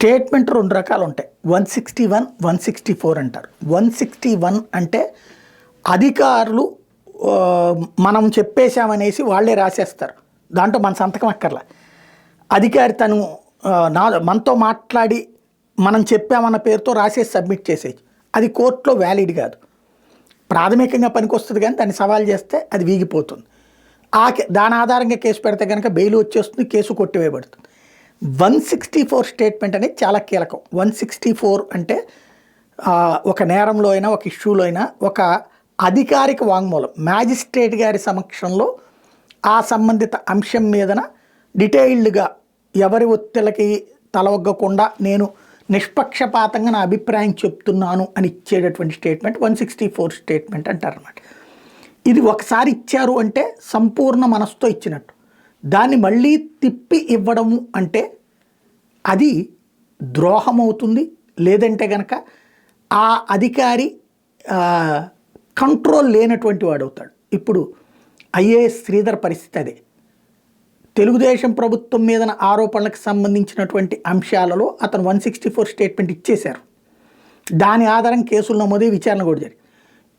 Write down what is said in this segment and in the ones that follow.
Statement 2 రకాలు ఉంటాయి. 161, 164 అంటారు. 161 అంటే అధికారులు మనం చెప్పేశామనేసి వాళ్ళే రాసేస్తారు. దాంట్లో మన సంతకం అక్కర్లా. అధికారి తను మనతో మాట్లాడి మనం చెప్పామన్న పేరుతో రాసేసి సబ్మిట్ చేసేయచ్చు. అది కోర్టులో వ్యాలిడ్ కాదు. ప్రాథమికంగా పనికొస్తుంది కానీ దాన్ని సవాల్ చేస్తే అది వీగిపోతుంది. దాని ఆధారంగా కేసు పెడితే కనుక బెయిల్ వచ్చేస్తుంది, కేసు కొట్టివేయబడుతుంది. 164 స్టేట్మెంట్ అనేది చాలా కీలకం. 164 అంటే ఒక నేరంలో అయినా ఒక ఇష్యూలో అయినా ఒక అధికారిక వాంగ్మూలం మ్యాజిస్ట్రేట్ గారి సమక్షంలో ఆ సంబంధిత అంశం మీదన డీటెయిల్డ్గా ఎవరి ఒత్తిళ్ళకి తలవగ్గకుండా నేను నిష్పక్షపాతంగా నా అభిప్రాయం చెప్తున్నాను అని ఇచ్చేటటువంటి స్టేట్మెంట్ 164 స్టేట్మెంట్ అంటారన్నమాట. ఇది ఒకసారి ఇచ్చారు అంటే సంపూర్ణ మనసుతో ఇచ్చినట్టు. దాన్ని మళ్ళీ తిప్పి ఇవ్వడము అంటే అది ద్రోహం అవుతుంది. లేదంటే కనుక ఆ అధికారి కంట్రోల్ లేనటువంటి వాడు అవుతాడు. ఇప్పుడు ఐఏఎస్ శ్రీధర్ పరిస్థితి అదే. తెలుగుదేశం ప్రభుత్వం మీద ఆరోపణలకు సంబంధించినటువంటి అంశాలలో అతను 164 స్టేట్మెంట్ ఇచ్చేశారు. దాని ఆధారం కేసులు నమోదే, విచారణ కూడా జరిగింది.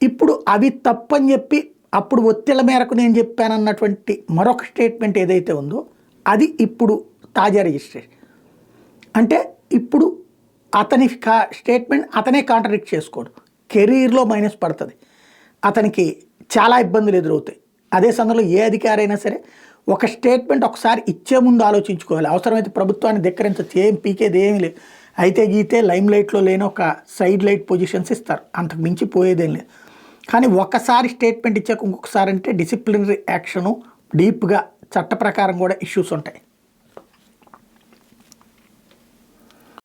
ఇప్పుడు అవి తప్పని చెప్పి అప్పుడు ఒత్తిళ్ల మేరకు నేను చెప్పానన్నటువంటి మరొక స్టేట్మెంట్ ఏదైతే ఉందో అది ఇప్పుడు తాజా రిజిస్ట్రేషన్. అంటే ఇప్పుడు అతని స్టేట్మెంట్ అతనే కాంట్రడిక్ట్ చేసుకోడు. కెరీర్లో మైనస్ పడుతుంది, అతనికి చాలా ఇబ్బందులు ఎదురవుతాయి. అదే సమయంలో ఏ అధికారి అయినా సరే ఒక స్టేట్మెంట్ ఒకసారి ఇచ్చే ముందు ఆలోచించుకోవాలి. అవసరమైతే ప్రభుత్వాన్ని ధిక్కరించవచ్చు, ఏం పీకేది ఏమీ లేదు. అయితే గీతే లైమ్ లైట్లో లేని ఒక సైడ్ లైట్ పొజిషన్స్ ఇస్తారు, అంతకు మించి పోయేదేం లేదు. కానీ ఒకసారి స్టేట్మెంట్ ఇచ్చాక ఇంకొకసారి అంటే డిసిప్లినరీ యాక్షను, డీప్గా చట్ట ప్రకారం కూడా ఇష్యూస్ ఉంటాయి.